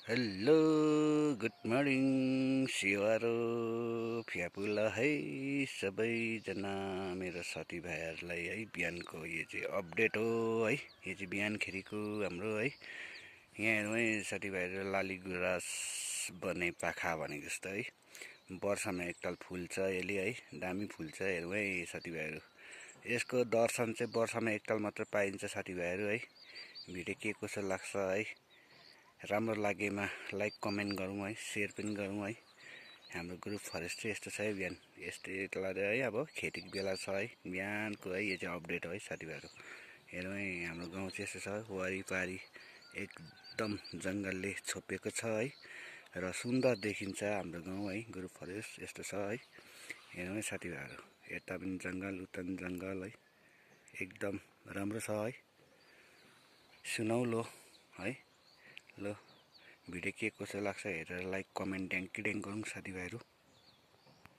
Hello good morning सिवारो फ्यापुला है सबैजना मेरो साथीभाइहरूलाई है। बिहानको यो चाहिँ अपडेट हो है। यो चाहिँ बिहानखेरिको हाम्रो है। यहाँ हेर्नु है साथीभाइहरू, लाली गुराँस बने पाखा भनेको जस्तो है। वर्षमा एकताल फुल्छ यसले है, दामी फुल्छ। हेर्नु है साथीभाइहरू, यसको दर्शन चाहिँ वर्षमा एकताल मात्र पाइन्छ साथीभाइहरू है। भिडियो के कसो लाग्छ है, राम्रो लागेमा लाइक कमेन्ट गरौँ है, सेयर पनि गरौँ है। हाम्रो ग्रुप फरेस्ट चाहिँ यस्तो छ है। बिहान यस्तै तलले है, अब खेतीको बेला छ है। बिहानको है यो चाहिँ अपडेट हो है साथीभाइहरू। हेरौँ है, हाम्रो गाउँ चाहिँ यस्तो छ, वरिपरि एकदम जङ्गलले छोपेको छ है र सुन्दर देखिन्छ हाम्रो गाउँ है। ग्रुप फरेस्ट यस्तो छ है। हेरौँ है साथीभाइहरू, यता पनि जङ्गल उता पनि जङ्गल है, एकदम राम्रो छ है, सुनौलो है। ल भिडियो के कसो लाग्छ हेरेर लाइक कमेन्ट ड्याङ्की ड्याङ गरौँ साथीभाइहरू।